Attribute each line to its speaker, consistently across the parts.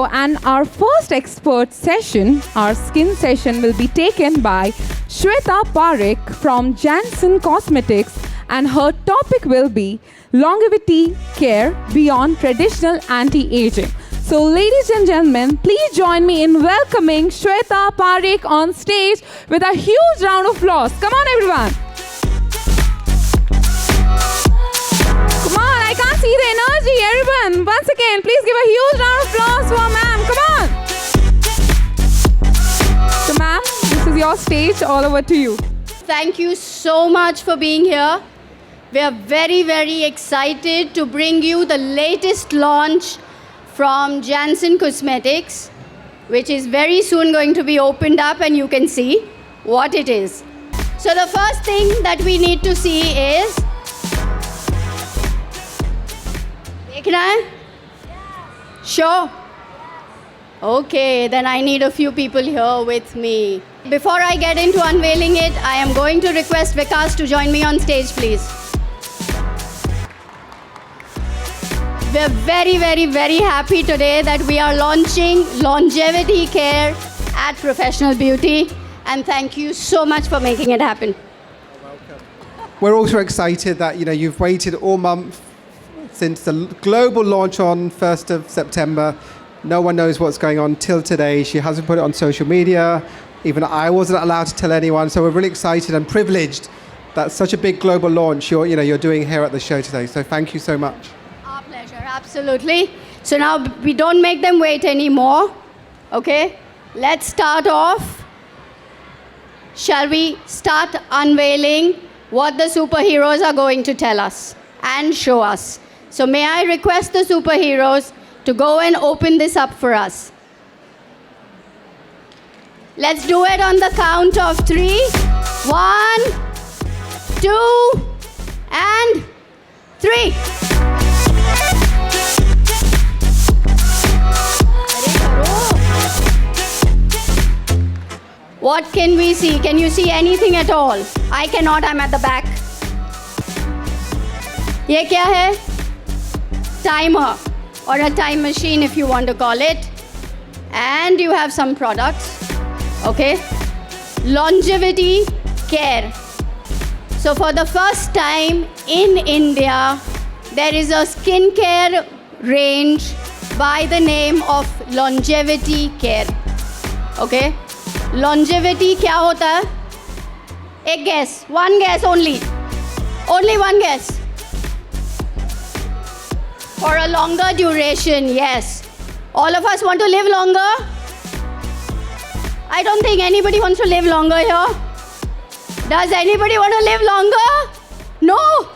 Speaker 1: And our first expert session, our skin session, will be taken by Shweta Parekh from Janssen Cosmetics, and her topic will be longevity care beyond traditional anti-aging. So, ladies and gentlemen, please join me in welcoming Shweta Parekh on stage with a huge round of applause. Come on, everyone. Come on, I can't see the energy, everyone. Once again, please give a huge round of applause for ma'am. Come on. So, ma'am, this is your stage. All over to you.
Speaker 2: Thank you so much for being here. We are very, very excited to bring you the latest launch from Janssen Cosmetics, which is very soon going to be opened up and you can see what it is. So the first thing that we need to see is, देख रहा है? Sure? Okay, then I need a few people here with me. Before I get into unveiling it, I am going to request Vikas to join me on stage, please. We're very, very, very happy today that we are launching longevity care at Professional Beauty, and thank you so much for making it happen.
Speaker 3: Welcome. We're also excited that you've waited all month since the global launch on 1st of September. No one knows what's going on till today. She hasn't put it on social media. Even I wasn't allowed to tell anyone. So we're really excited and privileged that such a big global launch you're doing here at the show today. So thank you so much.
Speaker 2: Our pleasure, absolutely. So now we don't make them wait anymore. Okay, let's start off. Shall we start unveiling what the superheroes are going to tell us and show us? So may I request the superheroes to go and open this up for us. Let's do it on the count of 3. 1, 2, and 3. What can we see? Can you see anything at all? I cannot, I'm at the back. ये क्या है? Timer, or a time machine if you want to call it. And you have some products, okay? Longevity care. So for the first time in India, there is a skincare range by the name of longevity care, okay? Longevity क्या होता है? एक guess, one guess only one guess. For a longer duration, yes. All of us want to live longer? I don't think anybody wants to live longer here. Does anybody want to live longer? No.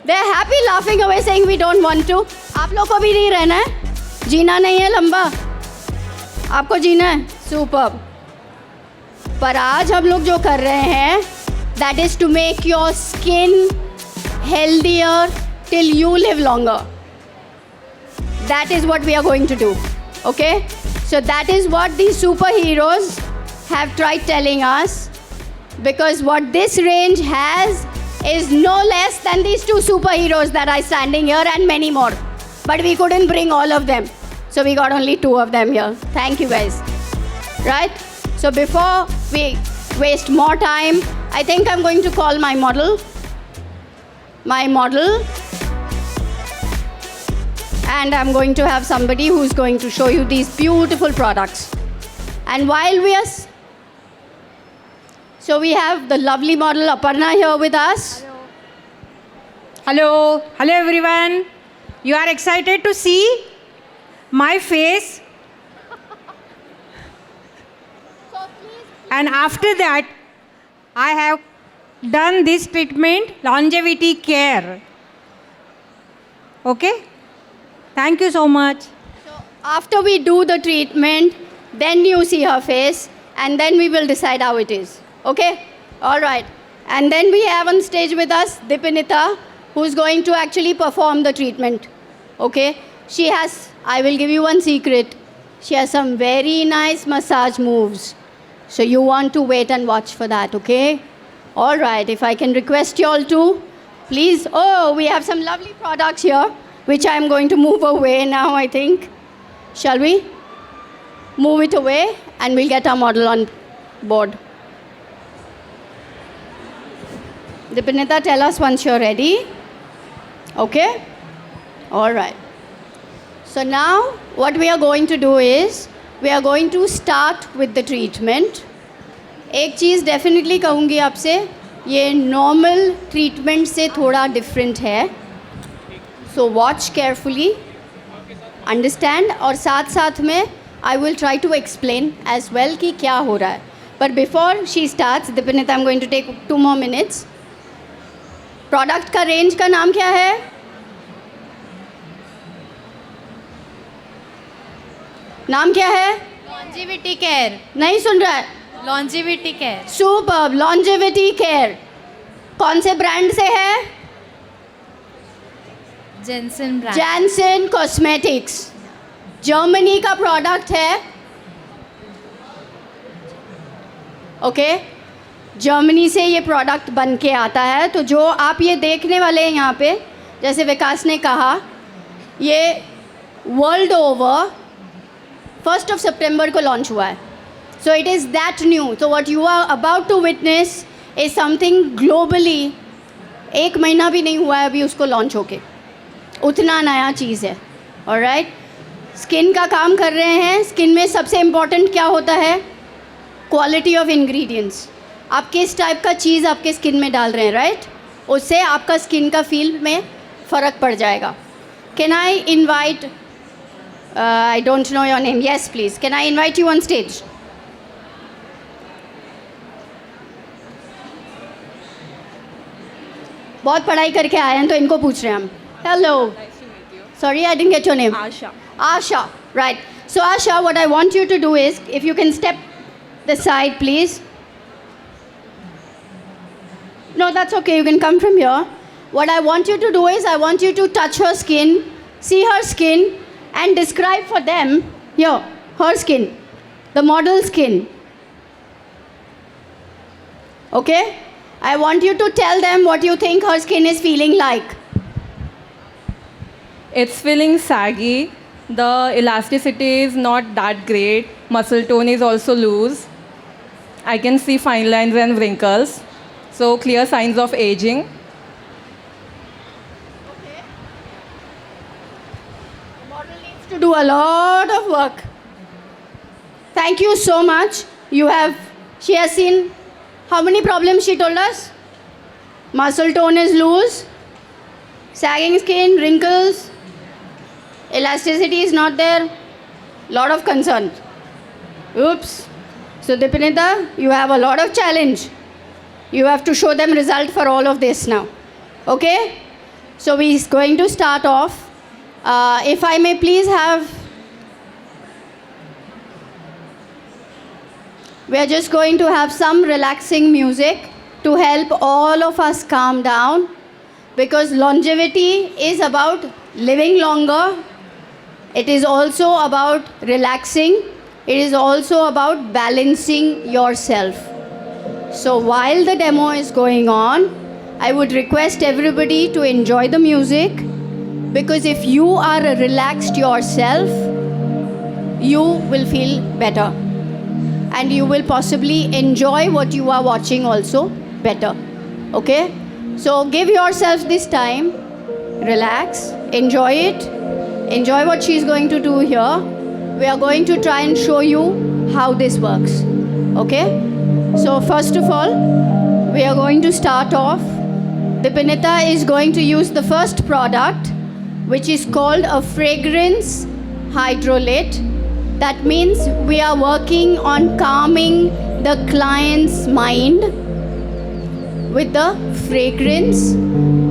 Speaker 2: They're happy laughing away saying we don't want to. आप लोग को भी नहीं रहना है? जीना नहीं है लंबा? आपको जीना है? Superb. पर आज हम लोग जो कर रहे हैं, that is to make your skin healthier till you live longer. That is what we are going to do, okay? So that is what these superheroes have tried telling us, because what this range has is no less than these 2 superheroes that are standing here and many more. But we couldn't bring all of them, so we got only 2 of them here. Thank you guys. Right? So before we waste more time, I think I'm going to call my model. And I'm going to have somebody who's going to show you these beautiful products. And while so we have the lovely model Aparna here with us.
Speaker 4: Hello everyone. You are excited to see my face? And after that, I have done this treatment, longevity care. Okay? Thank you so much.
Speaker 2: So after we do the treatment, then you see her face, and then we will decide how it is. Okay? All right. And then we have on stage with us Dipinita, who's going to actually perform the treatment. Okay? I will give you one secret. She has some very nice massage moves. So you want to wait and watch for that, okay? All right, if I can request you all to, please. Oh, we have some lovely products here, which I'm going to move away now, I think. Shall we? move it away and we'll get our model on board. Dipinita, tell us once you're ready. Okay? All right. So now what we are going to do is we are going to start with the treatment. एक चीज़ definitely कहूँगी आपसे, ये normal treatment से थोड़ा different है. So watch carefully, understand, और साथ साथ में I will try to explain as well कि क्या हो रहा है. But before she starts, Deepinita, I am going to take 2 more minutes. Product का रेंज का नाम क्या है? नाम क्या है?
Speaker 5: Longevity care.
Speaker 2: नहीं सुन रहा है?
Speaker 5: Longevity care.
Speaker 2: Superb, longevity care. कौन से ब्रांड से है?
Speaker 5: Janssen brand.
Speaker 2: Janssen cosmetics, Germany का प्रोडक्ट है. ओके, जर्मनी से ये प्रोडक्ट बन के आता है. तो जो आप ये देखने वाले हैं यहाँ पे, जैसे विकास ने कहा, ये world over 1st of September को लॉन्च हुआ है. So it is that new. तो what you are about to witness is something globally. 1 महीना भी नहीं हुआ है अभी उसको लॉन्च होके, उतना नया चीज़ है. ऑलराइट, स्किन का काम कर रहे हैं. स्किन में सबसे इम्पॉर्टेंट क्या होता है? Quality of ingredients. आप किस टाइप का चीज़ आपके स्किन में डाल रहे हैं, राइट? उससे आपका स्किन का फील में फ़र्क पड़ जाएगा. Can I invite, I don't know your name. Yes, please. Can I invite you on stage? बहुत पढ़ाई करके आए हैं तो इनको पूछ रहे हैं हम. Hello.
Speaker 1: Nice to meet you.
Speaker 2: Sorry, I didn't get your name.
Speaker 1: Asha.
Speaker 2: Asha. Right. So Asha, what I want you to do is, if you can step the side, please. No, that's okay. You can come from here. What I want you to do is, I want you to touch her skin, see her skin, and describe for them, here, her skin, the model skin. Okay? I want you to tell them what you think her skin is feeling like.
Speaker 6: It's feeling saggy. The elasticity is not that great. Muscle tone is also loose. I can see fine lines and wrinkles. So clear signs of aging.
Speaker 2: To do a lot of work. Thank you so much. She has seen how many problems she told us? Muscle tone is loose, sagging skin, wrinkles, elasticity is not there, lot of concern. Oops. So Dipinita, you have a lot of challenge. You have to show them result for all of this now. Okay? So we is going to start off. If I may please have, we are just going to have some relaxing music to help all of us calm down, because longevity is about living longer. It is also about relaxing. It is also about balancing yourself. So while the demo is going on, I would request everybody to enjoy the music. Because if you are relaxed yourself, you will feel better. And you will possibly enjoy what you are watching also better. Okay? So give yourself this time. Relax. Enjoy it. Enjoy what she's going to do here. We are going to try and show you how this works. Okay? So first of all, we are going to start off. Dipinita is going to use the first product, which is called a fragrance hydrolate. That means we are working on calming the client's mind with the fragrance,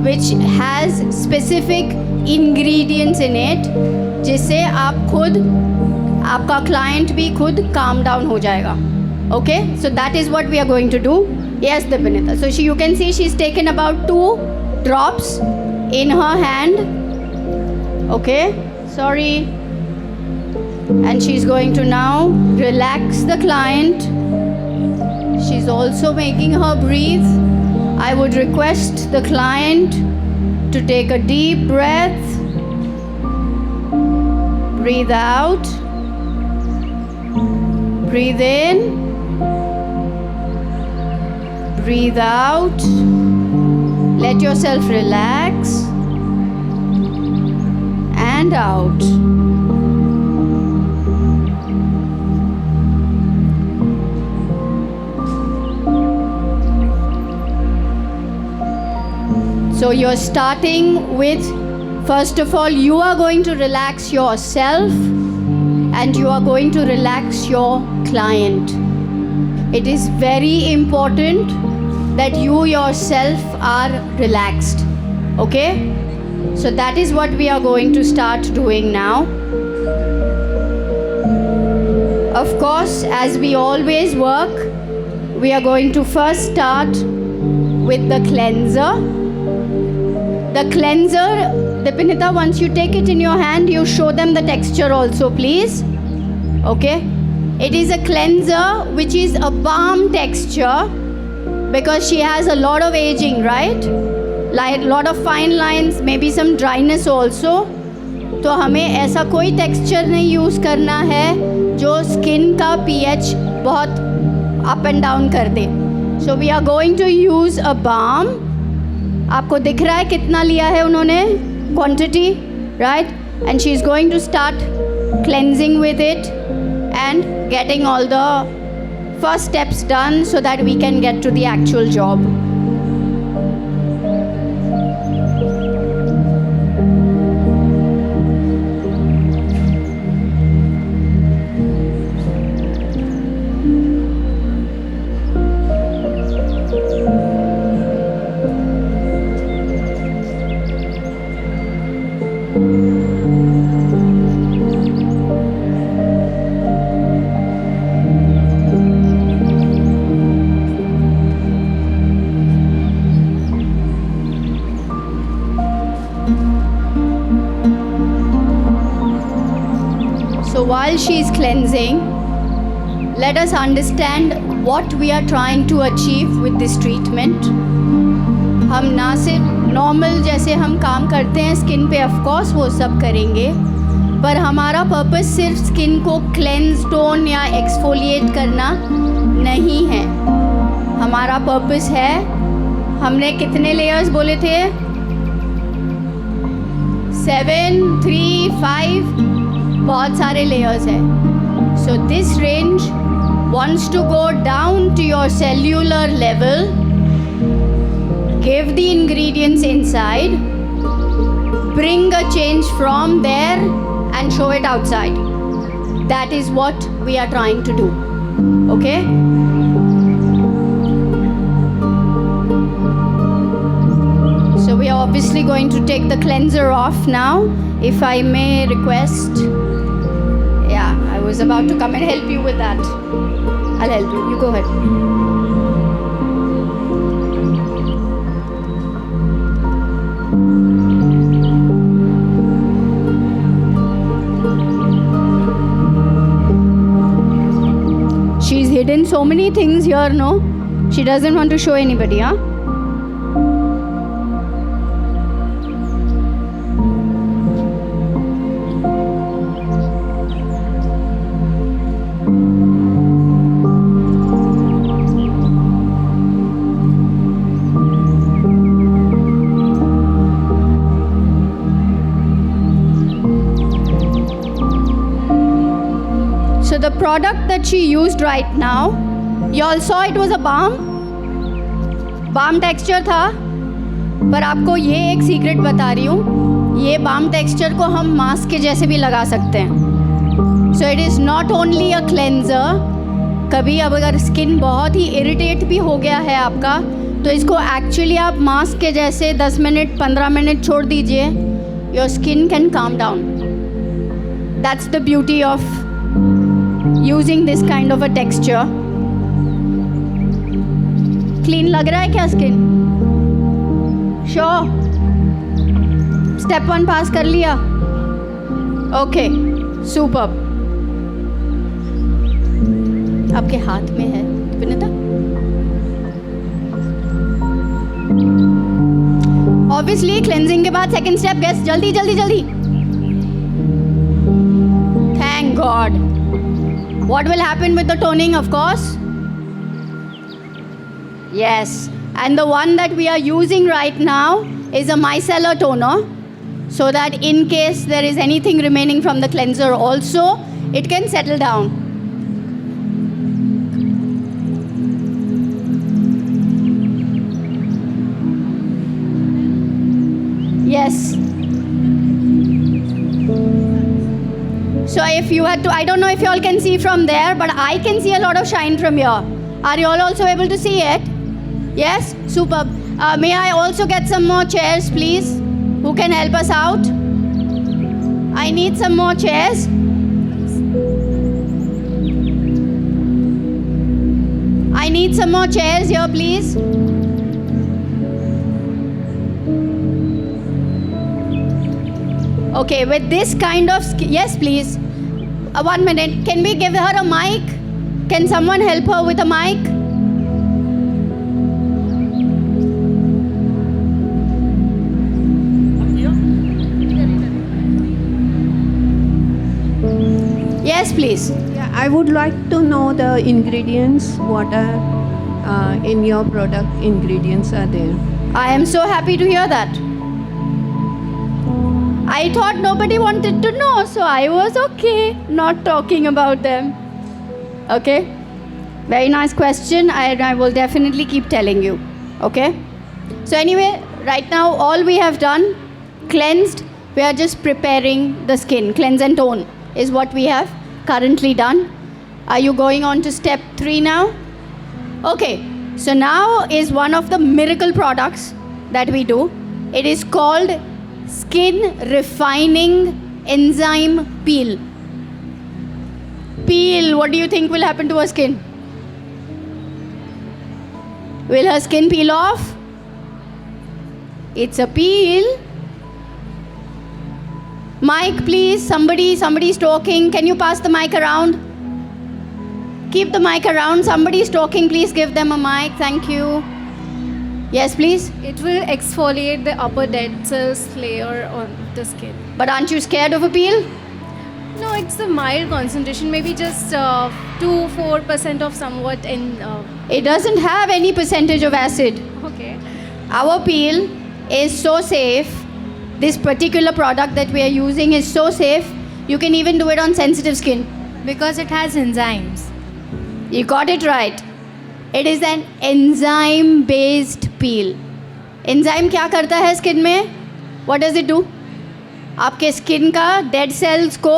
Speaker 2: which has specific ingredients in it, जिससे आप खुद, आपका client भी खुद calm down हो जाएगा. Okay? So that is what we are going to do. Yes, Dipinita. So you can see she's taken about 2 drops in her hand. Okay, sorry. And she's going to now relax the client. She's also making her breathe. I would request the client to take a deep breath. Breathe out. Breathe in. Breathe out. Let yourself relax. And out. So you're starting with, first of all, you are going to relax yourself and you are going to relax your client. It is very important that you yourself are relaxed. Okay? So that is what we are going to start doing now. Of course, as we always work, we are going to first start with the cleanser. The cleanser, Dipinita, once you take it in your hand, you show them the texture also, please. Okay? It is a cleanser which is a balm texture because she has a lot of aging, right? Like lot of fine lines, maybe some dryness also. तो हमें ऐसा कोई texture नहीं use करना है जो skin का pH बहुत up and down कर दे. So we are going to use a balm. आपको दिख रहा है कितना लिया है उन्होंने quantity, right? And she is going to start cleansing with it and getting all the first steps done so that we can get to the actual job. While she is cleansing, let us understand what we are trying to achieve with this treatment. हम ना सिर्फ normal जैसे हम काम करते हैं skin पे, of course वो सब करेंगे, पर हमारा पर्पस सिर्फ स्किन को क्लेंस, टोन या एक्सफोलिएट करना नहीं है. हमारा पर्पस है, हमने कितने लेयर्स बोले थे? 7, 3, 5, बहुत सारे लेयर्स हैं. So this range wants to go down to your cellular level, give the ingredients inside, bring a change from there and show it outside. That is what we are trying to do. Okay? So we are obviously going to take the cleanser off now. If I may request, I was about to come and help you with that. I'll help you. You go ahead. She's hidden so many things here, no? She doesn't want to show anybody, huh? The product that she used right now, you all saw it was a balm texture था, पर आपको ये एक secret बता रही हूँ, ये balm texture को हम मास्क के जैसे भी लगा सकते हैं. So it is not only a cleanser. कभी अब अगर स्किन बहुत ही इरिटेट भी हो गया है आपका, तो इसको एक्चुअली आप मास्क के जैसे 10 मिनट 15 मिनट छोड़ दीजिए, your skin can calm down. That's the beauty of using this kind of a texture. Clean लग रहा है क्या स्किन? Sure. Step 1 पास कर लिया? Okay, superb. आपके हाथ में है विनीता? Obviously cleansing के बाद second step, guys, जल्दी. Thank God. What will happen with the toning, of course? Yes. And the one that we are using right now is a micellar toner, so that in case there is anything remaining from the cleanser also, it can settle down. Yes. So if you had to, I don't know if you all can see from there, but I can see a lot of shine from here. Are you all also able to see it? Yes? Superb. May I also get some more chairs, please? Who can help us out? I need some more chairs. I need some more chairs here, please. Okay, with this kind of, yes, please. 1 minute. Can we give her a mic? Can someone help her with a mic? Yes, please.
Speaker 7: Yeah, I would like to know the ingredients. What are in your product ingredients are there?
Speaker 2: I am so happy to hear that. I thought nobody wanted to know, so I was okay not talking about them. Okay? Very nice question. I will definitely keep telling you. Okay? So anyway, right now all we have done, cleansed, we are just preparing the skin. Cleanse and tone is what we have currently done. Are you going on to step 3 now? Okay. So now is one of the miracle products that we do. It is called Skin Refining Enzyme Peel. Peel, what do you think will happen to her skin? Will her skin peel off? It's a peel. Mic, please. Somebody's talking. Can you pass the mic around? Keep the mic around. Somebody's talking. Please give them a mic. Thank you. Yes, please.
Speaker 5: It will exfoliate the upper dead cells layer on the skin.
Speaker 2: But aren't you scared of a peel?
Speaker 5: No, it's a mild concentration, maybe just 2-4% of somewhat in.
Speaker 2: It doesn't have any percentage of acid.
Speaker 5: Okay.
Speaker 2: Our peel is so safe. This particular product that we are using is so safe. You can even do it on sensitive skin.
Speaker 5: Because it has enzymes.
Speaker 2: You got it right. It is an enzyme based peel. Enzyme क्या करता है skin में? What does it do? आपके skin का dead cells को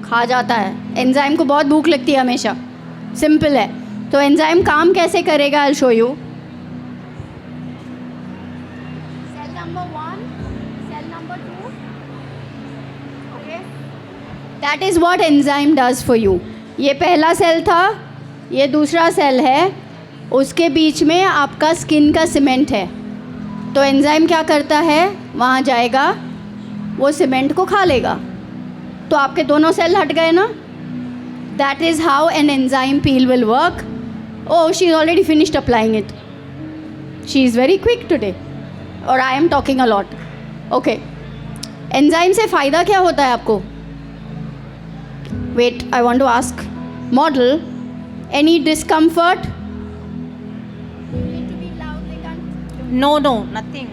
Speaker 2: खा जाता है. एंजाइम को बहुत भूख लगती है हमेशा. सिंपल है. तो एंजाइम काम कैसे करेगा? I'll show you. Cell number 1, cell number 2. Okay. That is what enzyme does for you. ये पहला सेल था, ये दूसरा सेल है, उसके बीच में आपका स्किन का सीमेंट है. तो एंजाइम क्या करता है? वहाँ जाएगा, वो सीमेंट को खा लेगा. तो आपके दोनों सेल हट गए ना. That is how an enzyme peel will work. Oh, she is already finished applying it. She is very quick today और I am talking a lot. Okay, enzyme से फ़ायदा क्या होता है आपको? Wait, I want to ask model, any discomfort?
Speaker 4: No, nothing.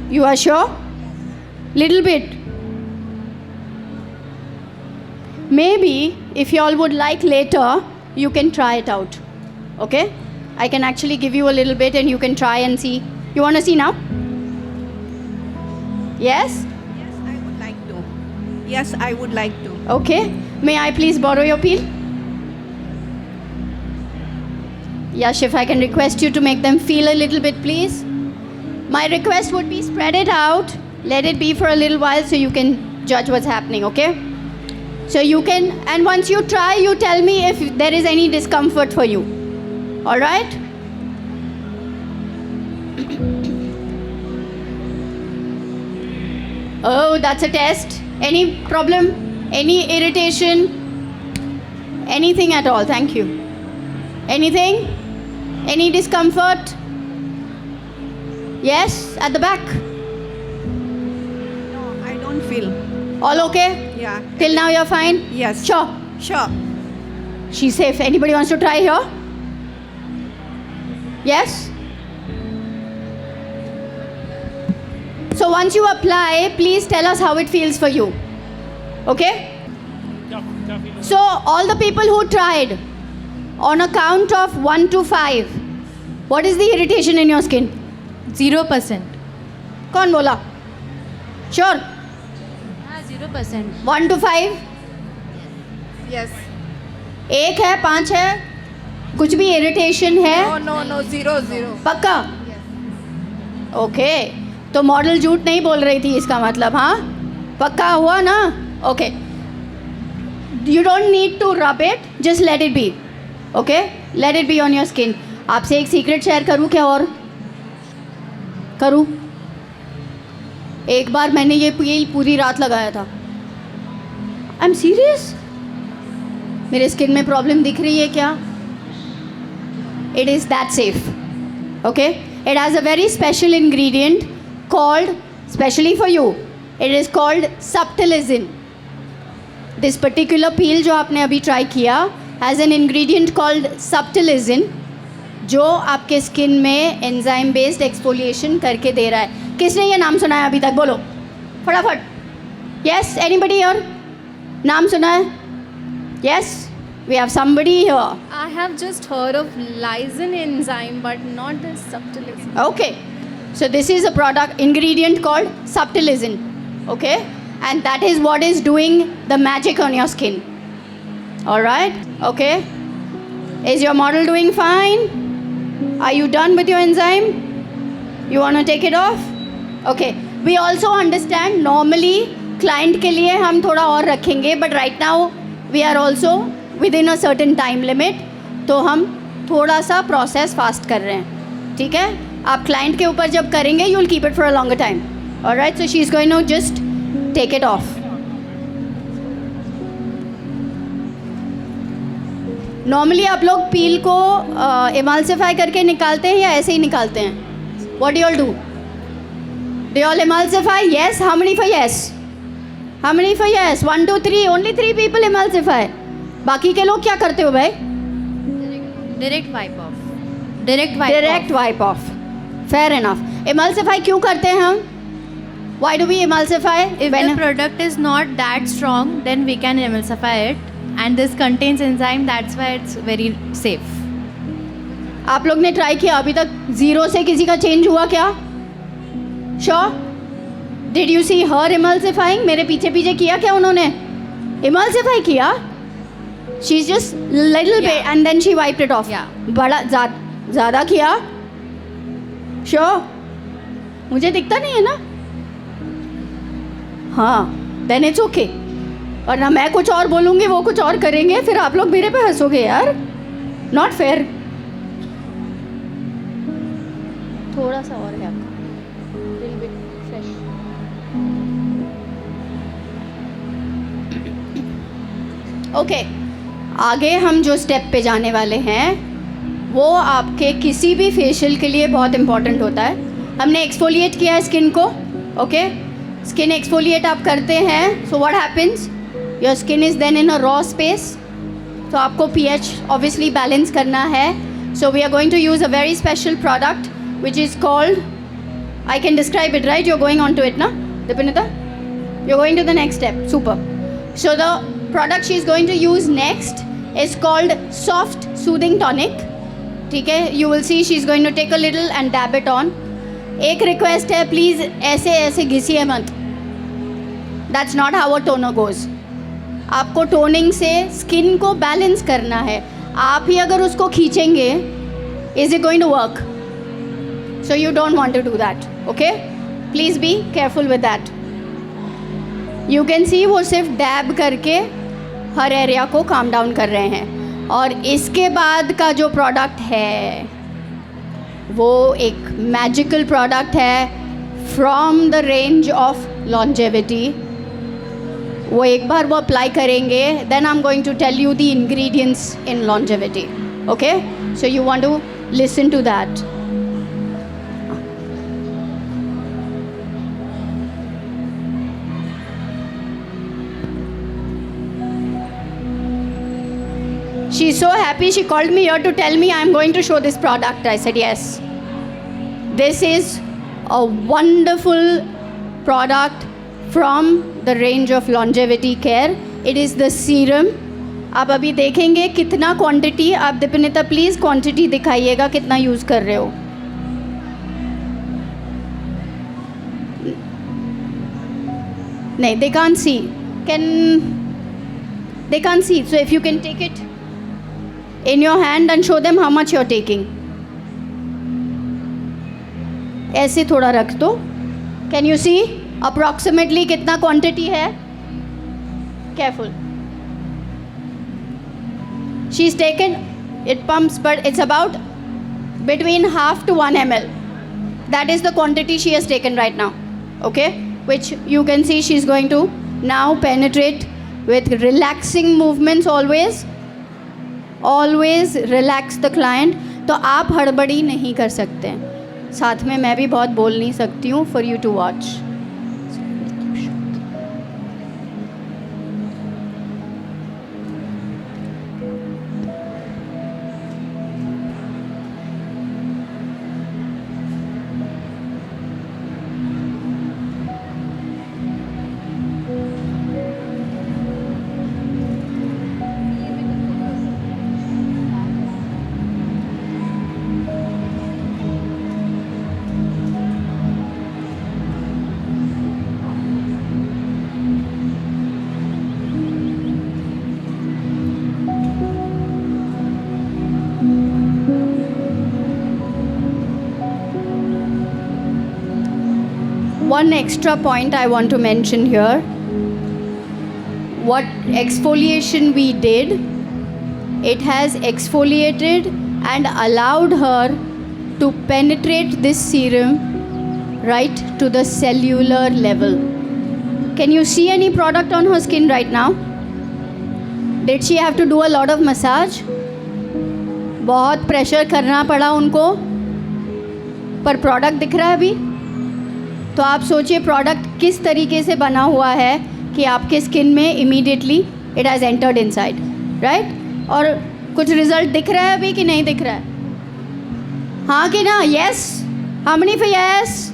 Speaker 2: You are sure? Little bit. Maybe if you all would like later, you can try it out. Okay? I can actually give you a little bit and you can try and see. You want to see now? Yes?
Speaker 7: Yes, I would like to. Yes, I would like to.
Speaker 2: Okay. May I please borrow your peel? Yash, if I can request you to make them feel a little bit, please. My request would be spread it out, let it be for a little while so you can judge what's happening, okay? So you can, and once you try, you tell me if there is any discomfort for you. All right? Oh, that's a test. Any problem? Any irritation? Anything at all? Thank you. Anything? Any discomfort? Yes, at the back.
Speaker 7: No, I don't feel.
Speaker 2: All okay?
Speaker 7: Yeah.
Speaker 2: Till now you're fine?
Speaker 7: Yes.
Speaker 2: Sure.
Speaker 7: Sure.
Speaker 2: She's safe. Anybody wants to try here? Yes? So once you apply, please tell us how it feels for you. Okay? So all the people who tried, on a count of 1 to 5, what is the irritation in your skin?
Speaker 5: 0%.
Speaker 2: कौन बोला? Sure?
Speaker 5: 0%.
Speaker 2: 1 to 5?
Speaker 1: Yes.
Speaker 2: 1 है, 5 है, कुछ भी irritation है?
Speaker 1: No, 0, 0.
Speaker 2: पक्का? Okay, तो model झूठ नहीं बोल रही थी इसका मतलब, हाँ? पक्का हुआ ना? Okay. You don't need to rub it, just let it be. Okay? Let it be on your skin. आपसे एक सीक्रेट शेयर करूँ क्या और? करूँ? एक बार मैंने ये पूरी रात लगाया था. I am serious. मेरे स्किन में प्रॉब्लम दिख रही है क्या? It is that safe. Okay? It has a very special ingredient called, specially for you, it is called Subtilizin. This particular peel जो आपने अभी ट्राई किया has an ingredient called Subtilizin, जो आपके स्किन में एंजाइम बेस्ड एक्सफोलिएशन करके दे रहा है. किसने ये नाम सुना है अभी तक? बोलो फटाफट. Yes, anybody here? नाम सुना है? Yes, we have somebody here.
Speaker 5: I have just heard of lysine enzyme, but not the Subtilizin.
Speaker 2: Okay, so this is a product ingredient called Subtilizin. Okay, and that is what is doing the magic on your skin. All right. Okay, is your model doing fine? Are you done with your enzyme? You want to take it off? Okay, we also understand normally client के लिए हम थोड़ा और रखेंगे, but right now we are also within a certain time limit, तो हम थोड़ा सा प्रोसेस फास्ट कर रहे हैं. ठीक है, आप क्लाइंट के ऊपर जब करेंगे you will keep it for a longer time. Alright, so she is going to just take it off. Normally आप लोग पील को इमल्सिफाई करके निकालते हैं या ऐसे ही निकालते हैं? What do you all do? Do you all emulsify? Yes. How many for yes? How many for yes? 1 2 3. Only 3 people emulsify. बाकी के लोग क्या करते हो भाई?
Speaker 5: Direct wipe off.
Speaker 2: Direct wipe off. Fair enough. Emulsify क्यों करते हैं हम? Why do we emulsify?
Speaker 5: If the product is not that strong, then we can emulsify it. And this contains enzyme, that's why it's very safe.
Speaker 2: आप लोग ने try किया अभी तक? 0 से किसी का चेंज हुआ क्या? Sure? Did you see her emulsifying? मेरे पीछे पीछे किया क्या उन्होंने? इमल्सिफाई किया? She is just little bit and then she wiped it off. बड़ा ज़्यादा किया? श्योर? मुझे दिखता नहीं है ना? हाँ, देन इट्स ओके. और ना मैं कुछ और बोलूँगी, वो कुछ और करेंगे, फिर आप लोग मेरे पे हंसोगे यार. Not fair. थोड़ा सा और है आपका. Little bit fresh. ओके, आगे हम जो स्टेप पे जाने वाले हैं वो आपके किसी भी फेशियल के लिए बहुत इंपॉर्टेंट होता है. हमने एक्सफोलिएट किया है स्किन को. ओके, स्किन एक्सफोलिएट आप करते हैं, so what happens? Your skin is then in a raw space. तो आपको pH ऑब्वियसली बैलेंस करना है. So we are going to use a very special product which is called, I can describe it right? You are going on to it ना Dipinita? You are going to the next step. Super. So the product she is going to use next is called soft soothing tonic. ठीक है, you will see she is going to take a little and dab it on. एक request है, please ऐसे ऐसे घिसिए मत. That's not how a toner goes. आपको toning से स्किन को बैलेंस करना है. आप ही अगर उसको खींचेंगे, is it going to work? So you don't want to do that. Okay, please be careful with that. You can see वो सिर्फ डैब करके हर एरिया को काम डाउन कर रहे हैं. और इसके बाद का जो प्रोडक्ट है वो एक मैजिकल प्रोडक्ट है from the range of longevity. वो एक बार वो अप्लाई करेंगे, then I am going to tell you the ingredients in longevity. Okay, so you want to listen to that. She's so happy. She called me here to tell me I'm going to show this product. I said yes. This is a wonderful product from the range of longevity care. It is the serum. आप अभी देखेंगे कितना quantity. आप दीपिनिता please quantity दिखाइएगा कितना use कर रहे हो. नहीं, they can't see. They can't see. So if you can take it in your hand and show them how much you're taking. ऐसे थोड़ा रख दो. Can you see approximately कितना quantity है? Careful. She's taken, it pumps, but it's about between half to 1 ml. That is the quantity she has taken right now. Okay? Which you can see she's going to now penetrate with relaxing movements always. Always relax the client. तो आप हड़बड़ी नहीं कर सकते हैं. साथ में मैं भी बहुत बोल नहीं सकती हूँ for you to watch. One extra point I want to mention here. What exfoliation we did, it has exfoliated and allowed her to penetrate this serum right to the cellular level. Can you see any product on her skin right now? Did she have to do a lot of massage? बहुत pressure करना पड़ा उनको, पर product दिख रहा है अभी. तो आप सोचिए प्रोडक्ट किस तरीके से बना हुआ है कि आपके स्किन में immediately it has entered inside, right? और कुछ रिजल्ट दिख रहा है अभी कि नहीं दिख रहा है? हाँ कि ना? Yes. How many for yes?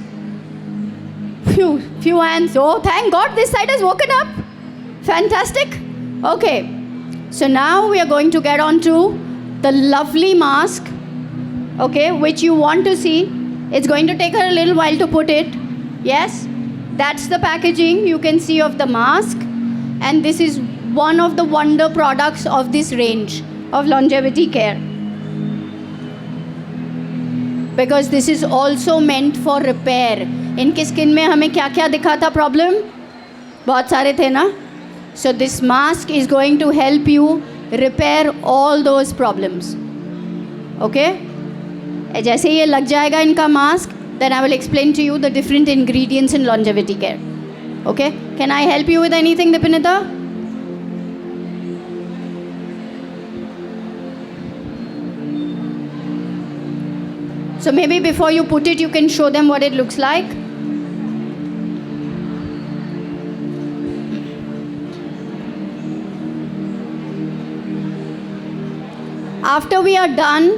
Speaker 2: few hands. Oh, thank God this side has woken up. Fantastic. Okay, so now we are going to get on to the lovely mask, okay, which you want to see. It's going to take her a little while to put it. Yes, that's the packaging you can see of the mask, and this is one of the wonder products of this range of longevity care, because this is also meant for repair. इनकी skin में हमें क्या क्या दिखा था problem? बहुत सारे थे ना? So this mask is going to help you repair all those problems. Okay? जैसे ये लग जाएगा इनका mask, then I will explain to you the different ingredients in longevity care. Okay? Can I help you with anything, Dipinita? So maybe before you put it, you can show them what it looks like. After we are done,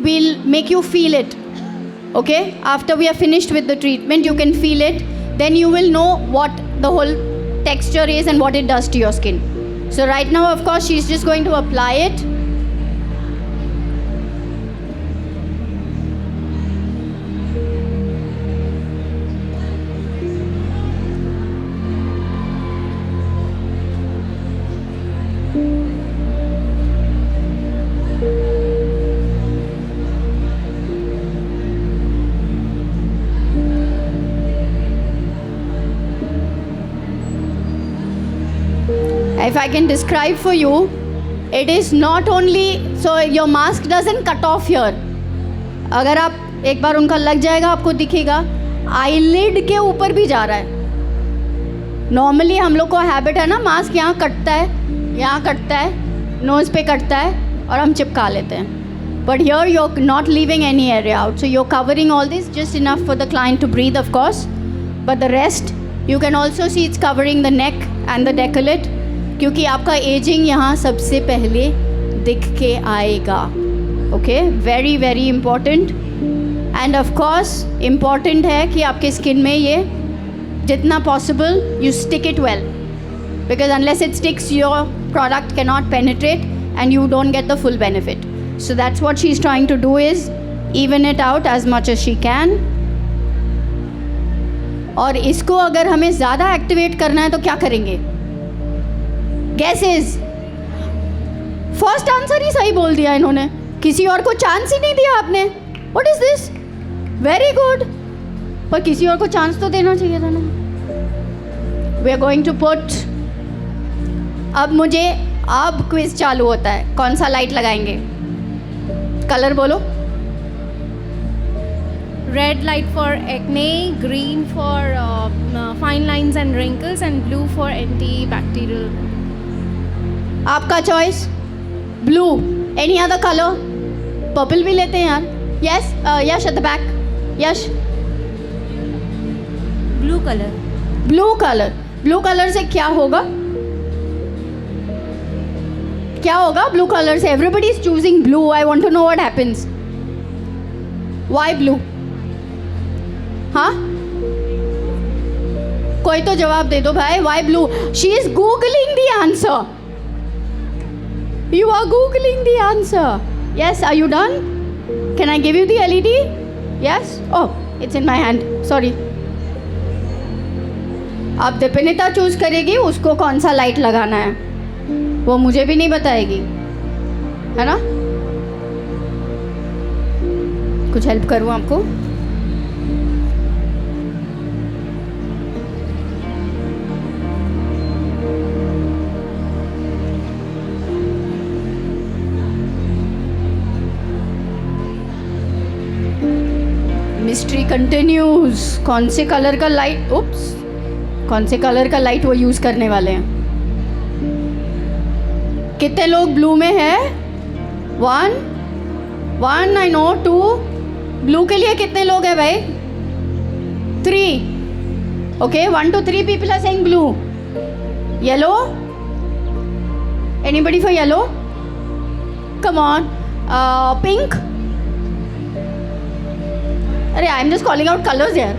Speaker 2: we'll make you feel it. Okay? After we are finished with the treatment, you can feel it. Then you will know what the whole texture is and what it does to your skin. So right now, of course, she's just going to apply it. If I can describe for you, it is not only, so your mask doesn't cut off here. अगर आप एक बार उनका लग जाएगा आपको दिखेगा eyelid के ऊपर भी जा रहा है. नॉर्मली हम लोग को हैबिट है ना, मास्क यहाँ कटता है, यहाँ कटता है, नोज़ पे कटता है और हम चिपका लेते हैं. But here you're not leaving any area out, so you're covering all this just enough for the client to breathe, of course. But the rest, you can also see it's covering the neck and the décolleté, क्योंकि आपका ageing यहाँ सबसे पहले दिख के आएगा. Okay, very very important. End of course important है कि आपके स्किन में ये जितना possible you stick it well, because unless it sticks your product can not penetrate and you don't get the full benefit. So that's what she's trying to do, is even it out as much as she can. और इसको अगर हमें ज़्यादा activate करना है तो क्या करेंगे? Guesses. फर्स्ट आंसर ही सही बोल दिया इन्होंने, किसी और को चांस ही नहीं दिया आपने. What is this? Very good. पर किसी और को चांस तो देना चाहिए था ना. We are going to put. अब क्विज चालू होता है. कौन सा लाइट लगाएंगे? कलर बोलो.
Speaker 5: Red light for acne, green for fine lines and wrinkles, and blue for antibacterial.
Speaker 2: आपका choice blue. Any other colour? Purple भी लेते हैं यार. Yes, Yash at the back. Yash.
Speaker 5: Blue color.
Speaker 2: Blue colour. Blue colour से क्या होगा? क्या होगा ब्लू कलर से? Everybody is choosing blue. I want to know what happens. Why blue? हाँ, कोई तो जवाब दे दो भाई. Why blue? She is googling the answer. You are googling the answer. Yes, are you done? Can I give you the LED? Yes. Oh, it's in my hand. Sorry. अब दीपिनिता choose करेगी उसको कौन सा लाइट लगाना है. वो मुझे भी नहीं बताएगी, है ना. कुछ हेल्प करूँ आपको? Mystery continues. कौन से कलर का लाइट, उप्स, कौन से कलर का लाइट वो यूज करने वाले हैं? कितने लोग ब्लू में है? 1 आई नो. 2 ब्लू के लिए कितने लोग हैं भाई? 3. Okay, 1 to 3 people are saying blue. Yellow? Anybody for yellow? Come on. Pink? अरे, I am just calling out colors here.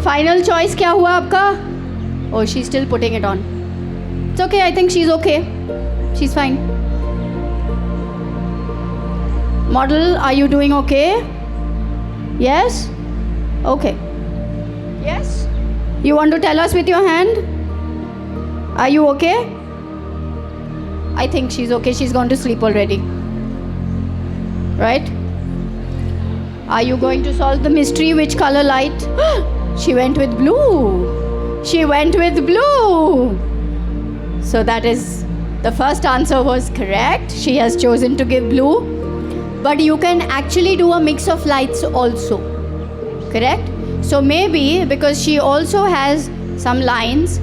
Speaker 2: Final choice क्या हुआ आपका? Oh, she's still putting it on. It's okay, I think she's okay. She's fine. Model, are you doing okay? Yes? Okay. Yes? You want to tell us with your hand? Are you okay? I think she's okay. She's gone to sleep already. Right? Are you going to solve the mystery? Which color light? She went with blue. She went with blue. So that is, the first answer was correct. She has chosen to give blue. But you can actually do a mix of lights also. Correct? So maybe because she also has some lines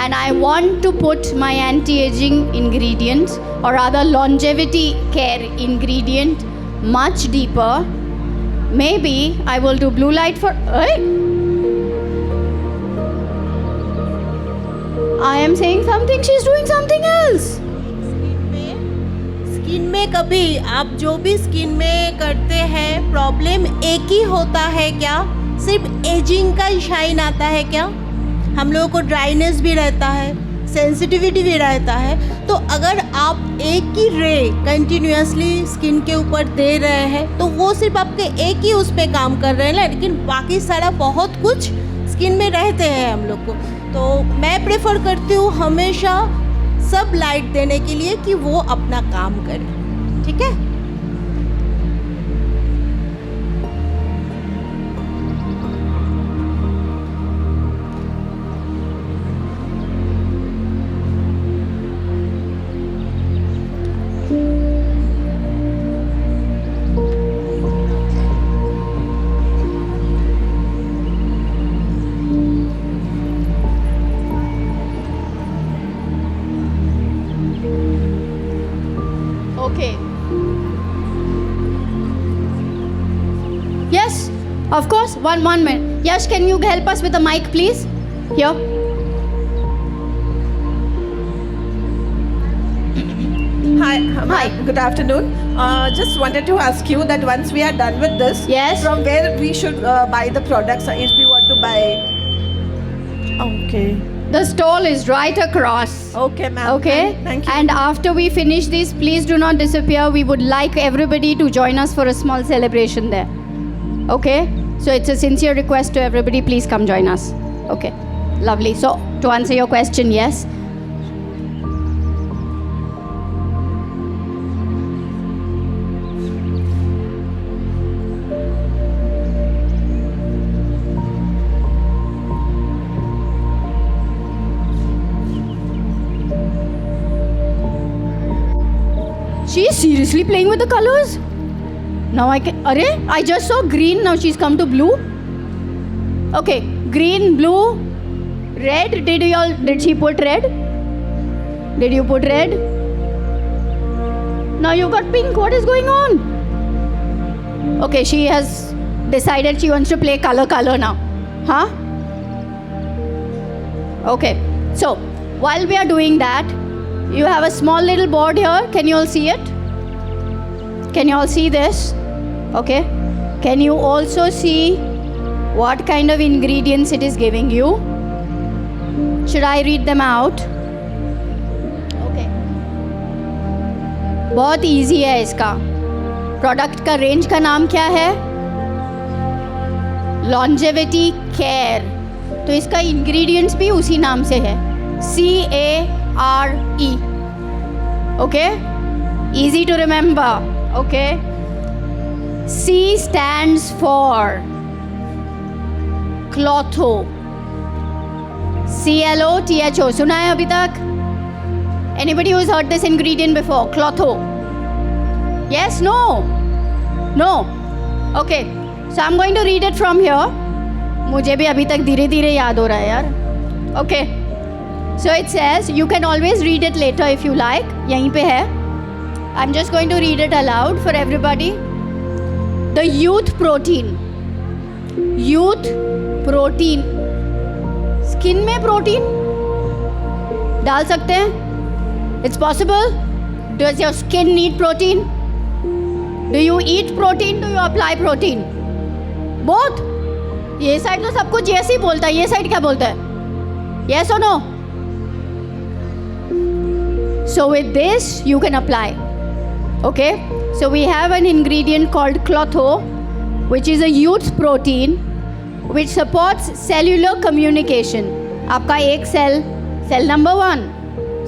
Speaker 2: and I want to put my anti-aging ingredients, or rather longevity care ingredient, much deeper, maybe I will do blue light for... I am saying something, she's doing something else.
Speaker 8: Skin में कभी आप जो भी skin में करते हैं problem एक ही होता है क्या? सिर्फ एजिंग का ही शाइन आता है क्या? हम लोगों को ड्राइनेस भी रहता है, सेंसिटिविटी भी रहता है. तो अगर आप एक ही रे कंटिन्यूसली स्किन के ऊपर दे रहे हैं तो वो सिर्फ आपके एक ही उस पर काम कर रहे हैं ना, लेकिन बाकी सारा बहुत कुछ स्किन में रहते हैं हम लोग को. तो मैं प्रेफर करती हूँ हमेशा सब लाइट देने के लिए कि वो अपना काम करे. ठीक है?
Speaker 2: Okay. Yes, of course. One minute. Yash, can you help us with the mic, please? Here.
Speaker 9: Hi,
Speaker 2: Hi.
Speaker 9: good afternoon. Just wanted to ask you that once we are done with this,
Speaker 2: Yes.
Speaker 9: from where we should buy the products if we want to buy. Okay.
Speaker 2: The stall is right across.
Speaker 9: Okay, ma'am.
Speaker 2: Okay?
Speaker 9: Thank you.
Speaker 2: And after we finish this, please do not disappear. We would like everybody to join us for a small celebration there. Okay? So it's a sincere request to everybody, please come join us. Okay. Lovely. So to answer your question, yes. She is seriously playing with the colors? Now I can. Arey, I just saw green, now she's come to blue. Okay, green, blue, red. Did she put red? Did you put red? Now you got pink. What is going on? Okay, she has decided she wants to play color now. Huh? Okay, so while we are doing that, you have a small little board here. Can you all see it? Can you all see this? Okay. Can you also see what kind of ingredients it is giving you? Should I read them out? Okay. बहुत easy है इसका. Product का range का नाम क्या है? Longevity Care. तो इसका ingredients भी उसी नाम से है. CARE. Okay? Easy to remember. Okay? C stands for Clotho. CLOTHO. सुना है अभी तक? Anybody who's heard this ingredient before? Clotho. Yes? No? No? Okay. So I'm going to read it from here. मुझे भी अभी तक धीरे धीरे याद हो रहा है यार. Okay. So it says, you can always read it later if you like. यहीं पे है. I'm just going to read it aloud for everybody. The youth protein. Youth protein. Skin में protein डाल सकते हैं? It's possible. Does your skin need protein? Do you eat protein? Do you apply protein? Both. ये side तो सब कुछ yes ही बोलता है. ये साइड क्या बोलता है? Yes or no? So with this you can apply. Okay, so we have an ingredient called Clotho, which is a youth protein which supports cellular communication. आपका एक cell number 1,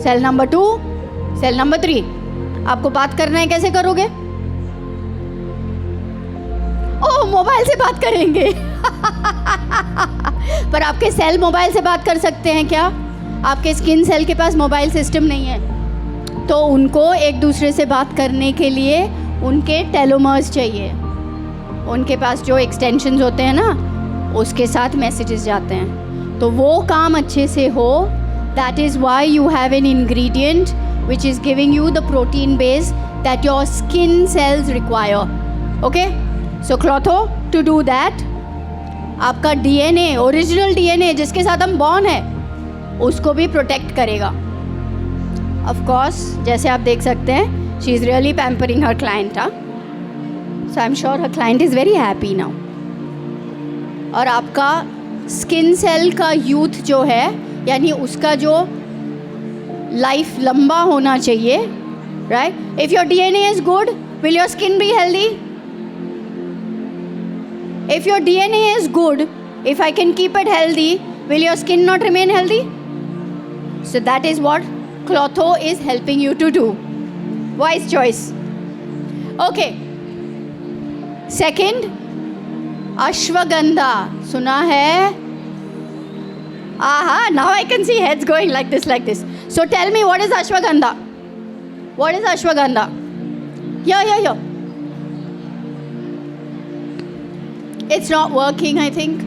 Speaker 2: cell number 2, cell number 3. आपको बात करना है, कैसे करोगे? ओह, mobile से बात करेंगे. पर आपके सेल मोबाइल से बात कर सकते हैं क्या? आपके स्किन सेल के पास मोबाइल सिस्टम नहीं है, तो उनको एक दूसरे से बात करने के लिए उनके टेलोमर्स चाहिए. उनके पास जो एक्सटेंशंस होते हैं ना, उसके साथ मैसेजेस जाते हैं. तो वो काम अच्छे से हो, that is why you have an ingredient which is giving you the protein base that your skin cells require. Okay, so Klotho to do that, आपका DNA, ओरिजिनल DNA जिसके साथ हम बॉर्न है, उसको भी प्रोटेक्ट करेगा. Of course, जैसे आप देख सकते हैं, she is really pampering her client. So I'm sure her client is very happy now. और आपका स्किन सेल का यूथ जो है, यानी उसका जो लाइफ लंबा होना चाहिए, right? If your DNA is good, will your skin be healthy? If your DNA is good, if I can keep it healthy, will your skin not remain healthy? So that is what Clotho is helping you to do. Wise choice. Okay. Second, Ashwagandha. Suna hai? Aha, now I can see heads going like this. So tell me, what is Ashwagandha? What is Ashwagandha? Yeah. It's not working, I think.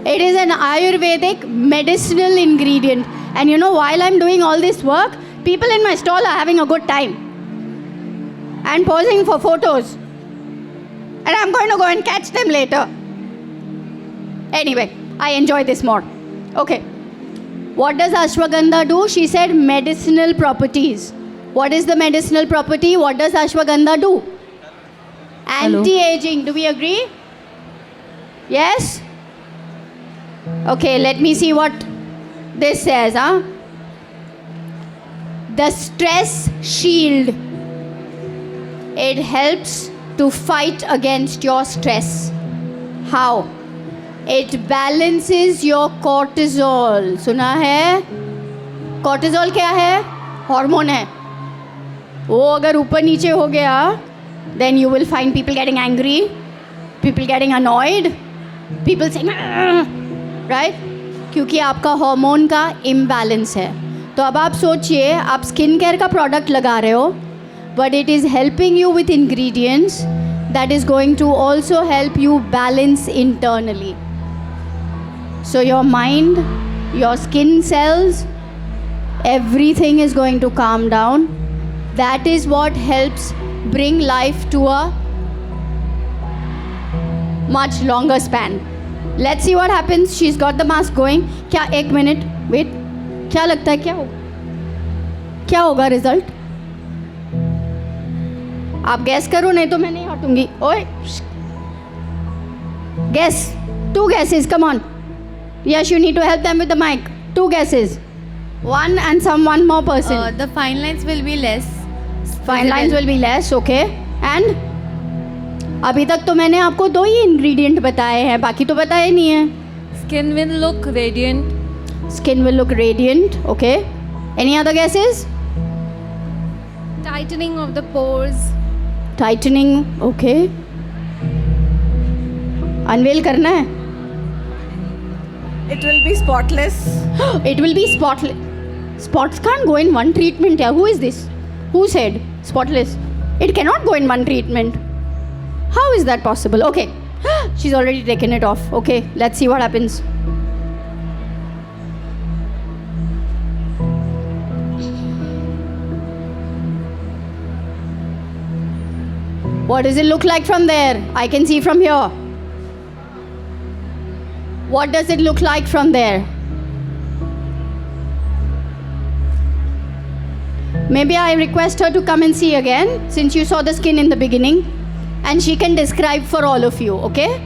Speaker 2: It is an Ayurvedic medicinal ingredient. And you know, while I'm doing all this work, people in my stall are having a good time. and posing for photos. And I'm going to go and catch them later. Anyway, I enjoy this more. Okay. What does ashwagandha do? She said medicinal properties. What is the medicinal property? What does ashwagandha do? Anti-aging. Do we agree? Yes? Okay, let me see what this says. The stress shield. It helps to fight against your stress. How? It balances your cortisol. सुना है? Cortisol क्या है? Hormone है. वो अगर ऊपर नीचे हो गया, then you will find people getting angry, people getting annoyed, people saying, right? क्योंकि आपका हार्मोन का imbalance है. तो अब आप सोचिए, आप स्किन केयर का प्रोडक्ट लगा रहे हो, but it is helping you with ingredients that is going to also help you balance internally. So your mind, your skin cells, everything is going to calm down. That is what helps bring life to a much longer span. Let's see what happens. She's got the mask going. क्या एक minute wait. क्या लगता है क्या होगा result? आप gas करो, नहीं तो मैं नहीं हटूंगी. ओए guess. 2 guesses. Come on. Yes, you need to help them with the mic. 2 guesses. One more person.
Speaker 5: The fine lines will be less.
Speaker 2: Fine lines will be less, okay. And अभी तक तो मैंने आपको 2 ही ingredient बताए हैं, बाकी तो बताए नहीं है.
Speaker 6: Skin will look radiant.
Speaker 2: Skin will look radiant, okay. Any other guesses?
Speaker 5: Tightening of the pores.
Speaker 2: Tightening, okay. Unveil करना है.
Speaker 9: It will be spotless.
Speaker 2: It will be spotless. Spots can't go in one treatment. Yeah. Who is this? Who said spotless? It cannot go in one treatment. How is that possible? Okay. She's already taken it off. Okay. Let's see what happens. What does it look like from there? I can see from here. What does it look like from there? Maybe I request her to come and see again, since you saw the skin in the beginning, and she can describe for all of you, okay?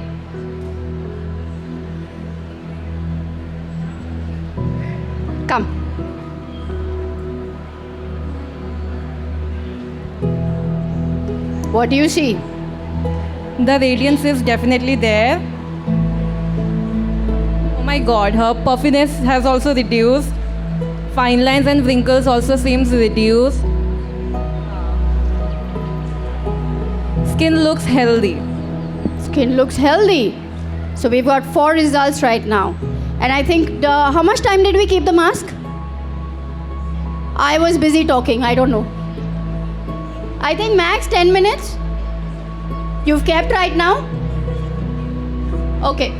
Speaker 2: Come. What do you see?
Speaker 6: The radiance is definitely there. Oh my god, her puffiness has also reduced. Fine lines and wrinkles also seems reduced. Skin looks healthy.
Speaker 2: Skin looks healthy. So we've got 4 results right now. And I think, how much time did we keep the mask? I was busy talking, I don't know. I think max 10 minutes. You've kept right now? Okay.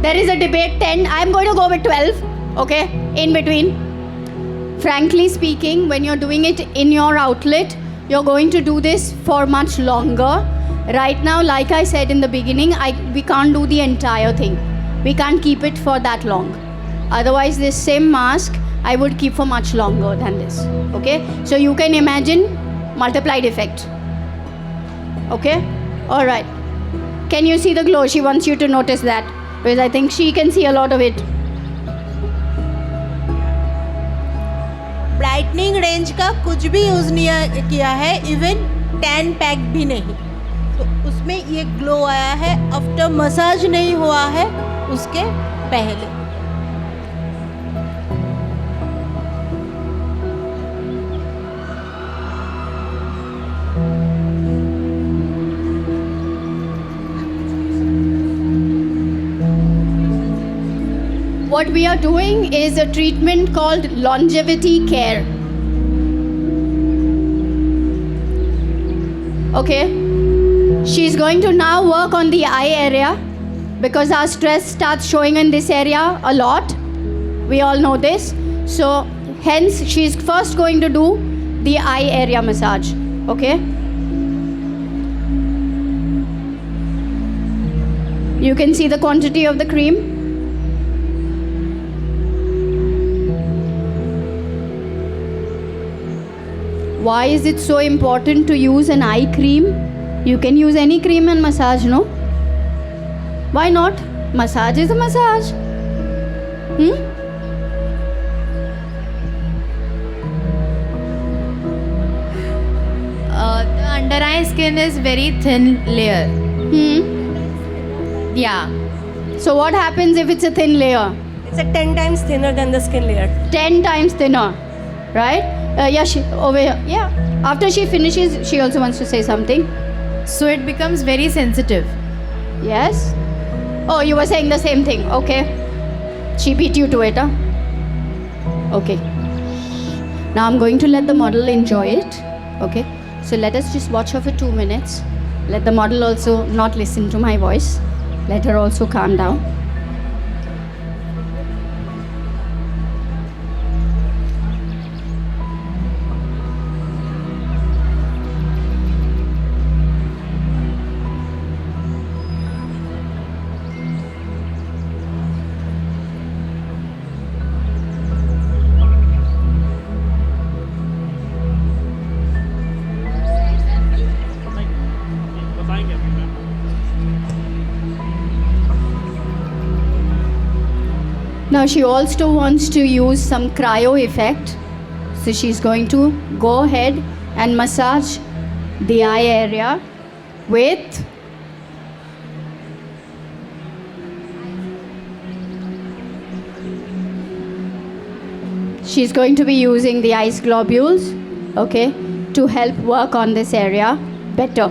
Speaker 2: There is a debate 10. I'm going to go with 12. Okay? In between. Frankly speaking, when you're doing it in your outlet, you're going to do this for much longer. Right now, like I said in the beginning, we can't do the entire thing. We can't keep it for that long. Otherwise, this same mask, I would keep for much longer than this. Okay? So you can imagine multiplied effect. Okay? Alright. Can you see the glow? She wants you to notice that. Because I think she can see a lot of it.
Speaker 8: Brightening range का कुछ भी use नहीं किया है, even 10 pack भी नहीं. तो उसमें ये ग्लो आया है. आफ्टर मसाज नहीं हुआ है उसके पहले.
Speaker 2: What we are doing is a treatment called longevity care. Okay? She's going to now work on the eye area because our stress starts showing in this area a lot. We all know this. So, hence, she's first going to do the eye area massage. Okay? You can see the quantity of the cream. Why is it so important to use an eye cream? You can use any cream and massage, no? Why not? Massage is a massage.
Speaker 5: The under eye skin is very thin layer. Yeah.
Speaker 2: So what happens if it's a thin layer?
Speaker 10: It's a 10 times thinner than the skin layer.
Speaker 2: 10 times thinner, right? Over here. Yeah. After she finishes, she also wants to say something.
Speaker 5: So it becomes very sensitive.
Speaker 2: Yes? Oh, you were saying the same thing. Okay. She beat you to it, huh? Okay. Now I'm going to let the model enjoy it. Okay. So let us just watch her for 2 minutes. Let the model also not listen to my voice. Let her also calm down. Now she also wants to use some cryo effect. So she's going to go ahead and massage the eye area with she's going to be using the ice globules, okay, to help work on this area better.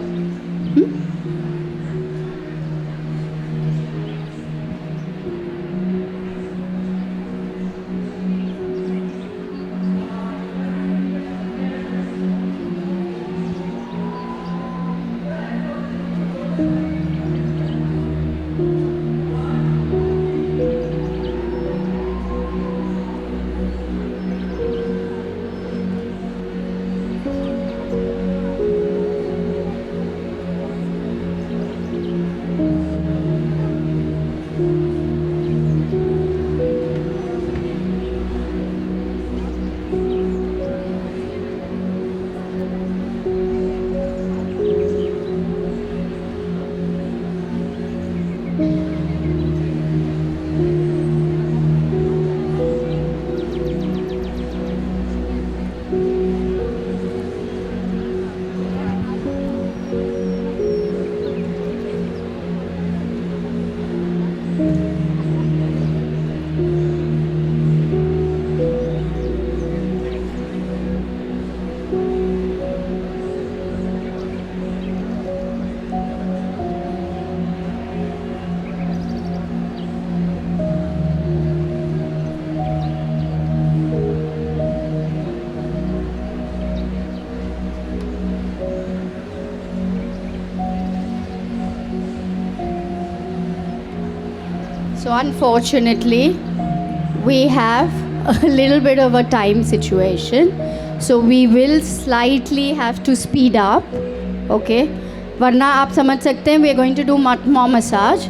Speaker 2: So unfortunately, we have a little bit of a time situation. So we will slightly have to speed up, okay? Varna aap samajh sakte hain, we are going to do more massage,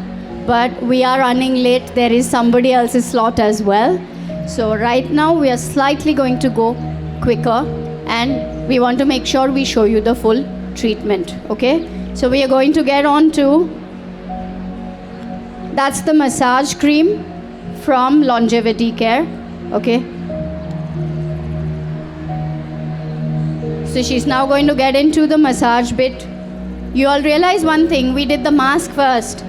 Speaker 2: but we are running late. There is somebody else's slot as well. So right now we are slightly going to go quicker, and we want to make sure we show you the full treatment, okay? So we are going to get on to, that's the massage cream from Longevity Care, okay? So she's now going to get into the massage bit. You all realize one thing, we did the mask first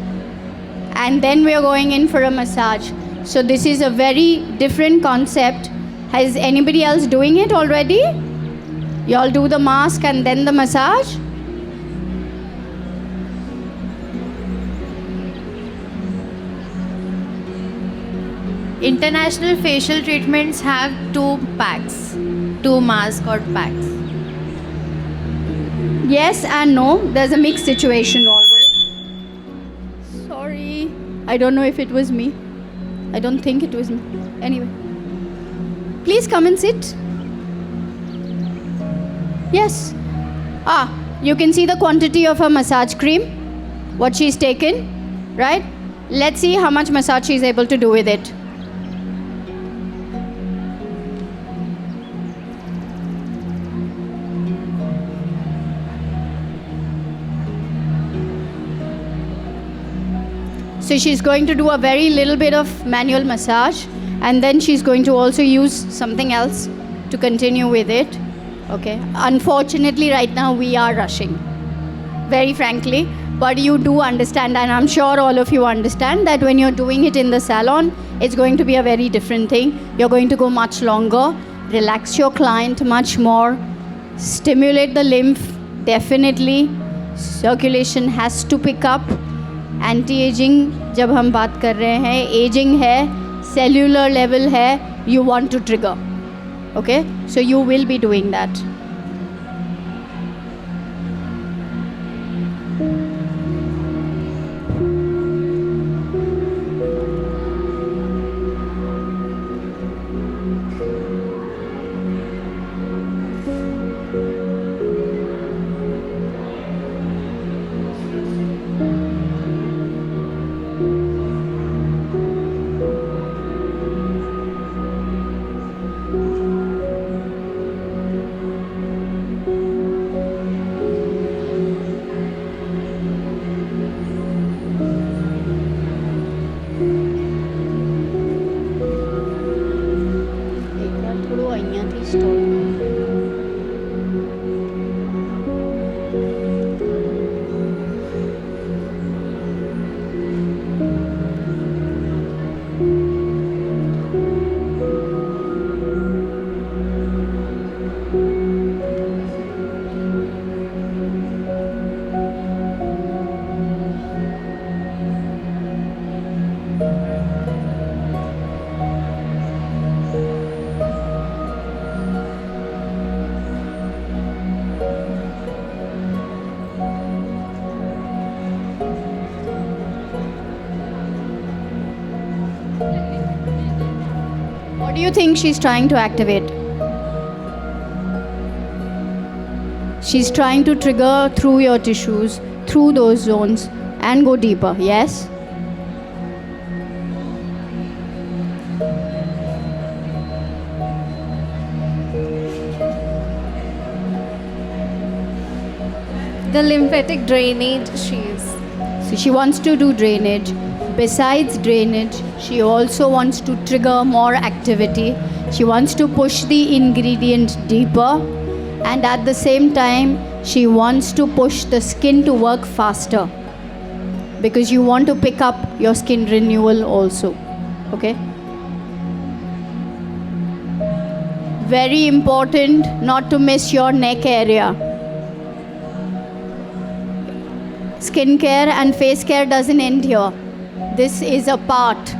Speaker 2: and then we are going in for a massage. So this is a very different concept. Has anybody else doing it already? You all do the mask and then the massage?
Speaker 5: International facial treatments have 2 packs, 2 mask or packs.
Speaker 2: Yes and no. There's a mixed situation always. Sorry. I don't know if it was me. I don't think it was me. Anyway. Please come and sit. Yes. You can see the quantity of her massage cream, what she's taken, right? Let's see how much massage she's able to do with it. So she's going to do a very little bit of manual massage, and then she's going to also use something else to continue with it. Okay. Unfortunately, right now we are rushing, very frankly, but you do understand, and I'm sure all of you understand, that when you're doing it in the salon, it's going to be a very different thing. You're going to go much longer, relax your client much more, stimulate the lymph, definitely. Circulation has to pick up. Anti-aging जब हम बात कर रहे हैं, aging है, cellular level है, you want to trigger. Okay? So you will be doing that. What do you think she's trying to activate? She's trying to trigger through your tissues, through those zones, and go deeper, yes?
Speaker 5: The lymphatic drainage,
Speaker 2: So she wants to do drainage. Besides drainage, she also wants to trigger more activity. She wants to push the ingredient deeper, and at the same time, she wants to push the skin to work faster, because you want to pick up your skin renewal also. Okay? Very important not to miss your neck area. Skincare and face care doesn't end here. This is a part.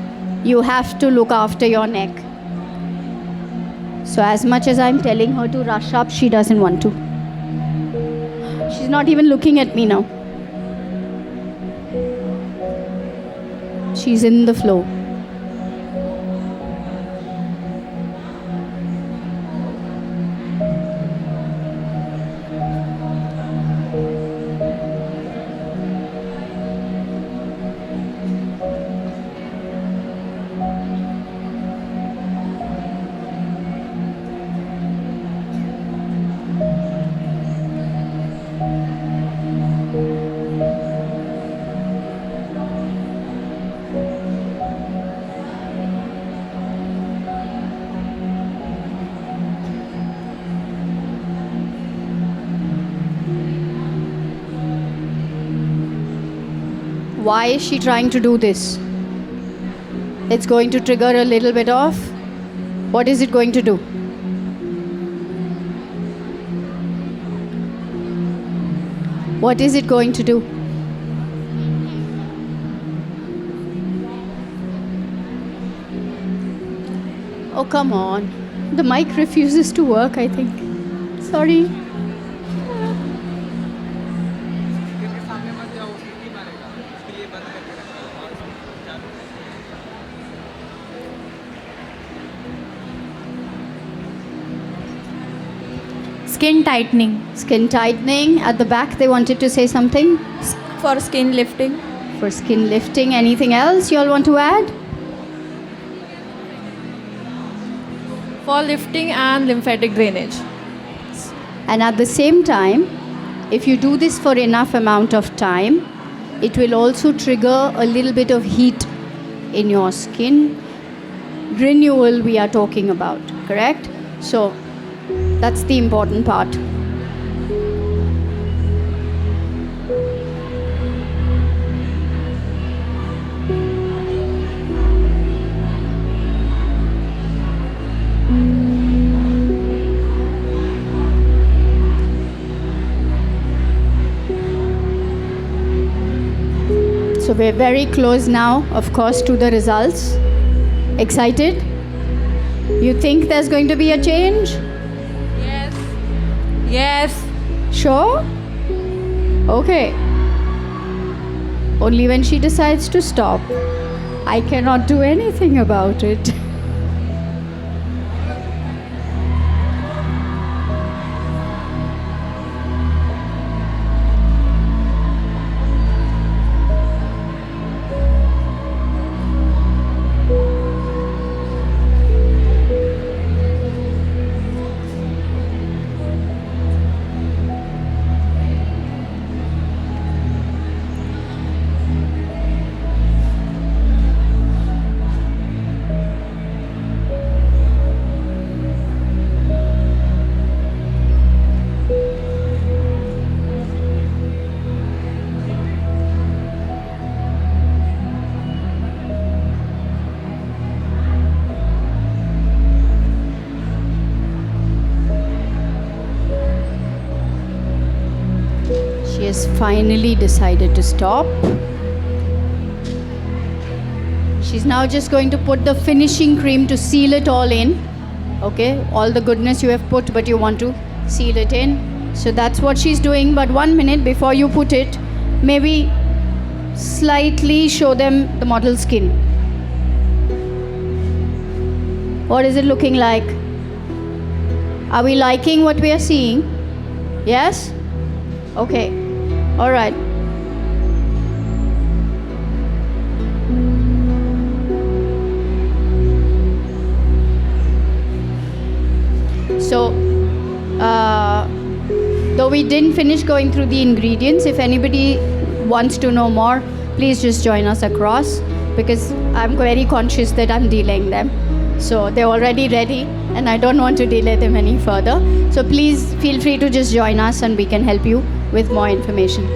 Speaker 2: You have to look after your neck. So as much as I'm telling her to rush up, she doesn't want to. She's not even looking at me now. She's in the flow. Why is she trying to do this? It's going to trigger a little bit of. What is it going to do? What is it going to do? Oh, come on. The mic refuses to work, I think. Sorry.
Speaker 5: skin tightening.
Speaker 2: Skin tightening. At the back, they wanted to say something.
Speaker 10: For skin lifting.
Speaker 2: for skin lifting. Anything else you all want to add?
Speaker 6: For lifting and lymphatic drainage.
Speaker 2: And at the same time, if you do this for enough amount of time, it will also trigger a little bit of heat in your skin. Renewal we are talking about, correct? So that's the important part. So we're very close now, of course, to the results. Excited? You think there's going to be a change?
Speaker 6: Yes. Yes.
Speaker 2: Sure? Okay. Only when she decides to stop. I cannot do anything about it. She has finally decided to stop. She's now just going to put the finishing cream to seal it all in. Okay, all the goodness you have put, but you want to seal it in. So that's what she's doing. But 1 minute before you put it, maybe slightly show them the model skin. What is it looking like? Are we liking what we are seeing? Yes? Okay. All right. So, though we didn't finish going through the ingredients, if anybody wants to know more, please just join us across, because I'm very conscious that I'm delaying them. So they're already ready and I don't want to delay them any further. So please feel free to just join us and we can help you with more information.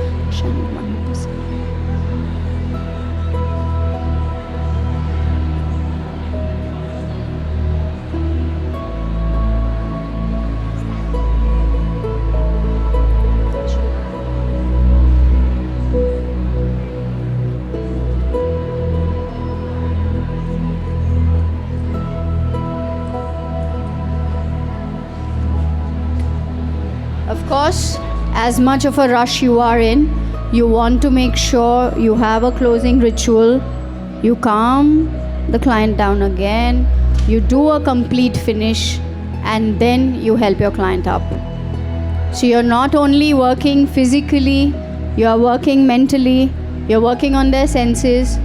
Speaker 2: Of course, as much of a rush you are in, you want to make sure you have a closing ritual. You calm the client down again, you do a complete finish, and then you help your client up. So you're not only working physically, you're working mentally, you're working on their senses.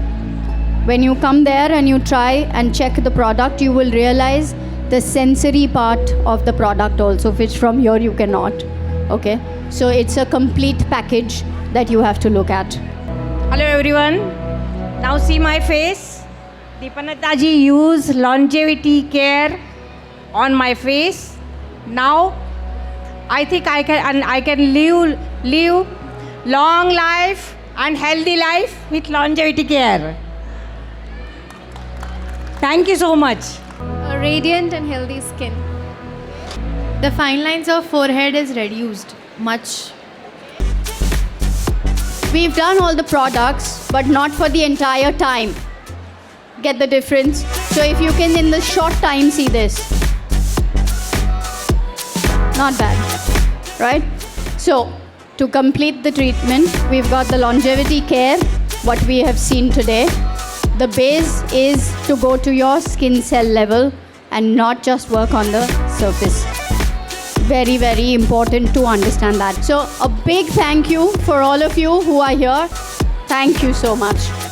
Speaker 2: When you come there and you try and check the product, you will realize the sensory part of the product also, which from here you cannot. Okay, so it's a complete package that you have to look at.
Speaker 4: Hello everyone. Now see my face. Deepanata ji used longevity care on my face. Now I think I can live long life and healthy life with longevity care. Thank you so much.
Speaker 5: A radiant and healthy skin. The fine lines of forehead is reduced much.
Speaker 2: We've done all the products, but not for the entire time. Get the difference? So if you can in the short time see this. Not bad, right? So to complete the treatment, we've got the longevity care, what we have seen today. The base is to go to your skin cell level and not just work on the surface. Very, very important to understand that. So a big thank you for all of you who are here. Thank you so much.